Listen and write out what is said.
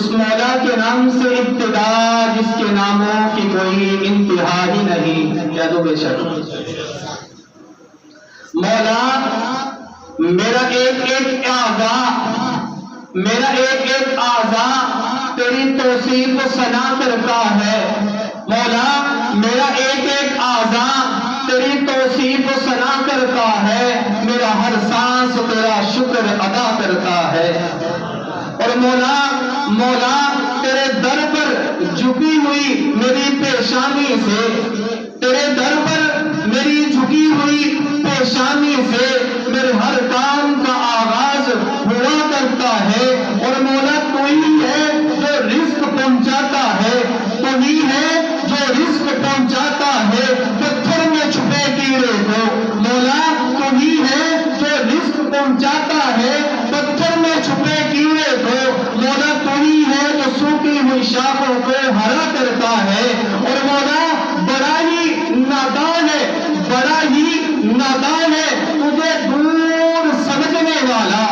اس مولا کے نام سے ابتدا جس کے ناموں کی کوئی انتہا ہی نہیں. کیا دو بے شک مولا میرا ایک اعضا تیری توصیف و ثنا کرتا ہے. مولا میرا ایک اعضا تیری توصیف و ثنا کرتا ہے. میرا ہر سانس تیرا شکر ادا کرتا ہے. اور مولا تیرے در پر جھکی ہوئی میری پیشانی سے، تیرے در پر میری جھکی ہوئی پیشانی سے میرے ہر کام کا آغاز ہوا کرتا ہے. اور مولا تو ہی ہے جو رزق پہنچاتا ہے، تو ہی ہے جو رزق پہنچاتا ہے پتھر میں چھپے کیڑے کو. مولا تو ہی ہے جو رزق پہنچاتا ہے پتھر میں چھپے کیڑے کو. مولا تو ہی ہے جو سوکھی ہوئی شاخوں کو ہرا کرتا ہے. اور مولا بڑا ہی نادان ہے تجھے دور سمجھنے والا.